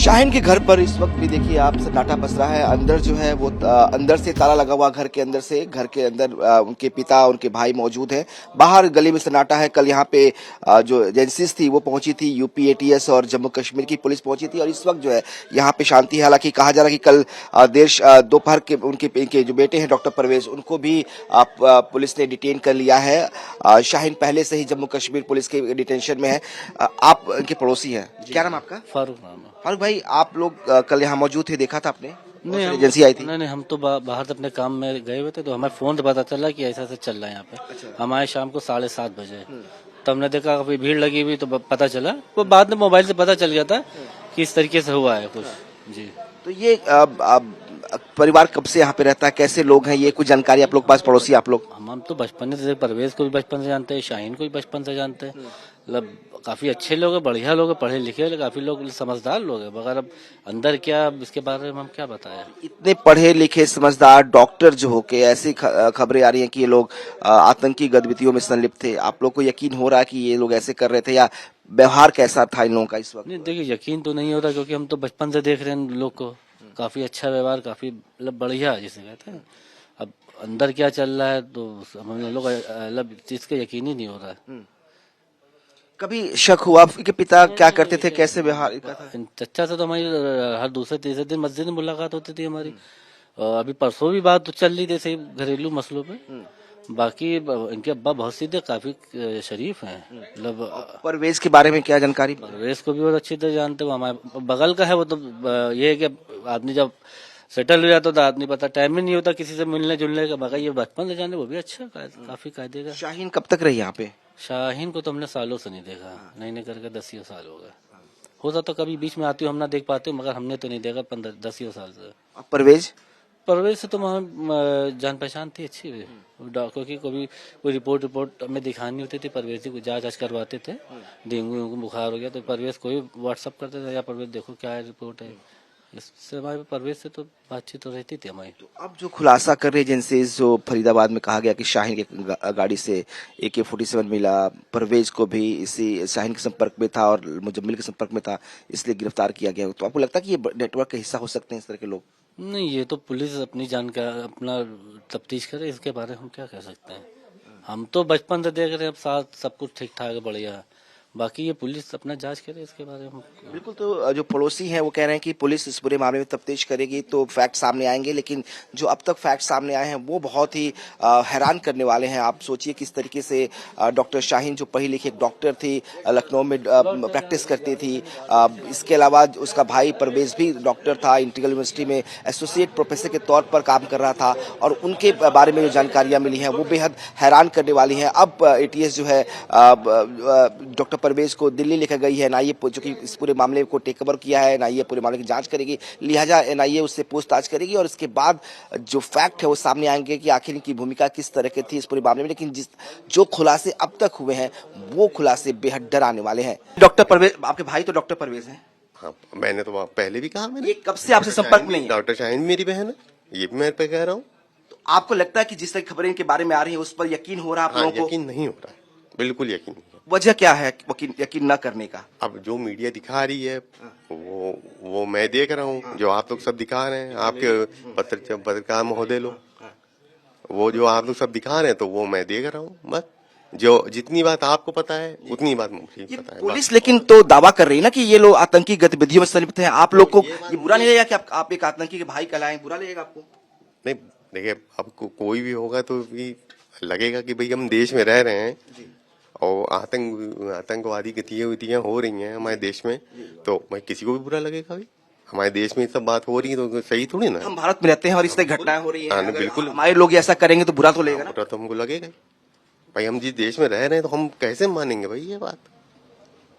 शाहीन के घर पर इस वक्त भी देखिए आप सन्नाटा पस रहा है। अंदर जो है वो अंदर से ताला लगा हुआ, घर के अंदर से, घर के अंदर उनके पिता उनके भाई मौजूद हैं। बाहर गली में सन्नाटा है। कल यहाँ पे जो एजेंसीज थी वो पहुंची थी, यूपी एटीएस और जम्मू कश्मीर की पुलिस पहुंची थी और इस वक्त जो है यहाँ पे शांति है। हालांकि कहा जा रहा है कि कल देर दोपहर के उनके जो बेटे हैं डॉक्टर परवेज, उनको भी पुलिस ने डिटेन कर लिया है। शाहीन पहले से ही जम्मू कश्मीर पुलिस के डिटेंशन में है। आप इनके पड़ोसी हैं, क्या नाम आपका? फारूक नाम है। फारूक भाई, आप लोग कल यहाँ मौजूद थे, देखा था आपने? नहीं, हम एजेंसी आई थी। नहीं, हम तो बाहर से अपने काम में गए हुए थे, तो हमें फोन से पता चला कि ऐसा ऐसा चल रहा है यहाँ पे। अच्छा। हम आए शाम को 7:30 बजे, तो हमने देखा काफी भीड़ लगी हुई, तो पता चला, वो बाद में मोबाइल से पता चल गया था कि इस तरीके से हुआ है कुछ। जी, तो ये परिवार कब से यहाँ पे रहता है, कैसे लोग हैं, ये कुछ जानकारी आप लोग के पास, पड़ोसी आप लोग? हम तो बचपन से, परवेज को भी बचपन से जानते हैं, शाहीन को भी बचपन से जानते हैं। मतलब काफी अच्छे लोग हैं, बढ़िया लोग हैं, पढ़े लिखे हैं, काफी लोग समझदार लोग हैं। मगर अब अंदर क्या, इसके बारे में हम क्या बताएं। इतने पढ़े लिखे समझदार डॉक्टर जो होके ऐसी खबरें आ रही हैं कि ये लोग आतंकी गतिविधियों में संलिप्त थे, आप लोग को यकीन हो रहा है कि ये लोग ऐसे कर रहे थे, या व्यवहार कैसा था इन लोगों का इस वक्त? नहीं, देखिए, यकीन तो नहीं हो रहा, क्योंकि हम तो बचपन से देख रहे हैं लोग को। काफी अच्छा व्यवहार, काफी मतलब बढ़िया जिसे कहते हैं। अब अंदर क्या चल रहा है तो हम लोग मतलब चीज का यकीन ही नहीं हो रहा है। कभी शक हुआ कि पिता क्या करते थे, कैसे व्यवहार का था? चचा से तो हमारी हर दूसरे तीसरे दिन मस्जिद में मुलाकात होती थी हमारी। और अभी परसों भी बात तो चल रही थी सही घरेलू मसलों पे। बाकी इनके अब्बा बहुत सीधे, काफी शरीफ हैं। मतलब परवेज के बारे में क्या जानकारी? परवेज को भी बहुत अच्छी तरह जानते हो, हमारे बगल का है वो। तो ये है कि आदमी जब सेटल हो जाता तो आदमी पता टाइम ही नहीं होता किसी से मिलने जुलने का। मगर ये बचपन से जाने, वो भी अच्छा काफी कायदे का। शाहीन कब तक रही यहाँ पे? शाहीन को तो हमने सालों से नहीं देखा, नहीं करके 10 साल हो गए। होता तो कभी बीच में आती हूँ, हम ना देख पाते हो, मगर हमने तो नहीं देखा 15-10 साल से। परवेज? परवेज से तो वहाँ जान पहचान थी अच्छी, क्योंकि कभी कोई रिपोर्ट हमें दिखानी होती थी, परवेज को जांच करवाते थे। डेंगू बुखार हो गया तो परवेज को ही व्हाट्सअप करते थे, या परवेज देखो क्या है, रिपोर्ट है। इससे हमारे परवेज से तो बातचीत तो रहती थी हमारी। तो अब जो खुलासा कर रही एजेंसीज, जो फरीदाबाद में कहा गया कि शाहीन की गाड़ी से AK-47 मिला, परवेज को भी इसी शाहीन के संपर्क में था और मुजम्मिल के संपर्क में था, इसलिए गिरफ्तार किया गया। तो आपको लगता है कि ये नेटवर्क का हिस्सा हो सकते हैं इस तरह के लोग? नहीं, ये तो पुलिस अपनी जानकारी अपना तफ्तीश करे, इसके बारे में हम क्या कह सकते हैं। हम तो बचपन से देख रहे हैं, अब साथ सब कुछ ठीक ठाक है, बढ़िया। बाकी ये पुलिस अपना जांच करे, इसके बारे में बिल्कुल। तो जो पड़ोसी हैं वो कह रहे हैं कि पुलिस इस पूरे मामले में तफ्तीश करेगी तो फैक्ट सामने आएंगे, लेकिन जो अब तक फैक्ट सामने आए हैं वो बहुत ही हैरान करने वाले हैं। आप सोचिए किस तरीके से डॉक्टर शाहीन, जो पढ़ी लिखी एक डॉक्टर थी, लखनऊ में प्रैक्टिस करती थी, इसके अलावा उसका भाई परवेज भी डॉक्टर था, इंटीग्रल यूनिवर्सिटी में एसोसिएट प्रोफेसर के तौर पर काम कर रहा था, और उनके बारे में जो जानकारियां मिली हैं वो बेहद हैरान करने वाली हैं। अब ATS जो है डॉक्टर परवेज को दिल्ली लेकर गई है NIA, जो कि इस पूरे मामले को टेक ओवर किया है। NIA पूरे मामले की जांच करेगी, लिहाजा NIA उससे पूछताछ करेगी और इसके बाद जो फैक्ट है वो सामने आएंगे कि आखिर इनकी भूमिका किस तरह की थी इस पूरे मामले में। लेकिन जो खुलासे अब तक हुए हैं वो खुलासे बेहद डराने वाले हैं। डॉक्टर परवेज, आपके भाई तो डॉक्टर परवेज हैं? हाँ, मैंने तो पहले भी कहा। मैंने ये कब से आपसे संपर्क में नहीं है? डॉक्टर शाहीन मेरी बहन है, ये भी मैं पे कह रहा हूँ। तो आपको लगता है कि जिस तरह की खबरें इनके बारे में आ रही है उस पर यकीन हो रहा है आप लोगों को? यकीन नहीं हो रहा है, बिल्कुल यकीन नहीं है। वजह क्या है यकीन न करने का? अब जो मीडिया दिखा रही है वो मैं देख रहा हूँ, जो आप लोग सब दिखा रहे हैं, आपके पत्रकार महोदय लोग, वो जो आप लोग सब दिखा रहे हैं तो वो मैं देख रहा हूँ। बस जो जितनी बात आपको पता है उतनी बात मुझे पता है। पुलिस लेकिन तो दावा कर रही है ना कि ये लोग आतंकी गतिविधियों में संलिप्त हैं। आप लोग को ये बुरा नहीं लगेगा कि आप एक आतंकी के भाई कहलाएं? बुरा लगेगा आपको? नहीं, देखिए, अब कोई भी होगा तो भी लगेगा कि भाई हम देश में रह रहे हैं और आतंकवादी गतिविधियां हो रही हैं हमारे देश में, तो भाई किसी को भी बुरा लगेगा। भाई हमारे देश में ये सब बात हो रही है तो सही थोड़ी ना। हम भारत में रहते हैं और इस तरह घटनाएं हो रही है, बिल्कुल हमारे लोग ऐसा करेंगे तो बुरा तो लगेगा ना। बुरा तो हमको लगेगा भाई, हम जिस देश में रह रहे हैं तो हम कैसे मानेंगे भाई ये बात।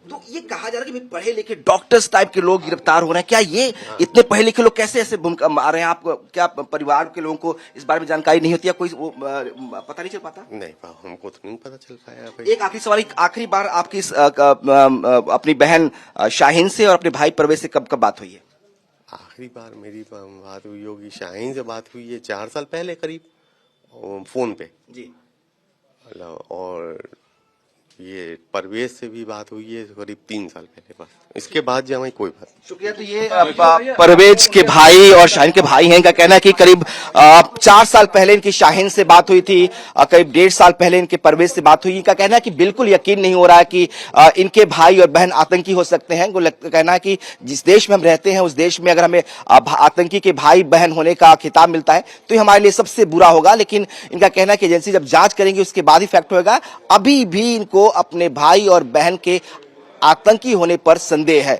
तो ये कहा जा रहा है कि पढ़े लिखे डॉक्टर्स टाइप के लोग गिरफ्तार हो रहे हैं, क्या ये इतने पढ़े लिखे लोग कैसे ऐसे भूमिका आ रहे हैं? आप क्या परिवार के लोगों को इस बारे में जानकारी नहीं होती है, कोई पता नहीं चल पाता? नहीं, हमको तो नहीं पता चल पाया भाई। एक आखिरी सवाल, आखिरी बार आपकी अपनी बहन शाहीन से और अपने भाई परवेज से कब बात हुई है? आखिरी बार मेरी बात हुई होगी, शाहीन से बात हुई है 4 साल पहले करीब, फोन पे जी। और ये परवेज से भी बात हुई है करीब 3 साल पहले, बस इसके बाद जो हमारी कोई बात नहीं। शुक्रिया। तो ये परवेज के भाई और शाहीन के भाई हैं। इनका कहना है कि करीब 4 साल पहले इनकी शाहीन से बात हुई थी, करीब 1.5 साल पहले इनके परवेज से बात हुई। इनका कहना है कि बिल्कुल यकीन नहीं हो रहा है कि इनके भाई और बहन आतंकी हो सकते हैं। इनको कहना है कि जिस देश में हम रहते हैं उस देश में अगर हमें आतंकी के भाई बहन होने का खिताब मिलता है तो ये हमारे लिए सबसे बुरा होगा। लेकिन इनका कहना है कि एजेंसी जब जांच करेंगी उसके बाद ही फैक्ट होगा। अभी भी इनको अपने भाई और बहन के आतंकी होने पर संदेह है।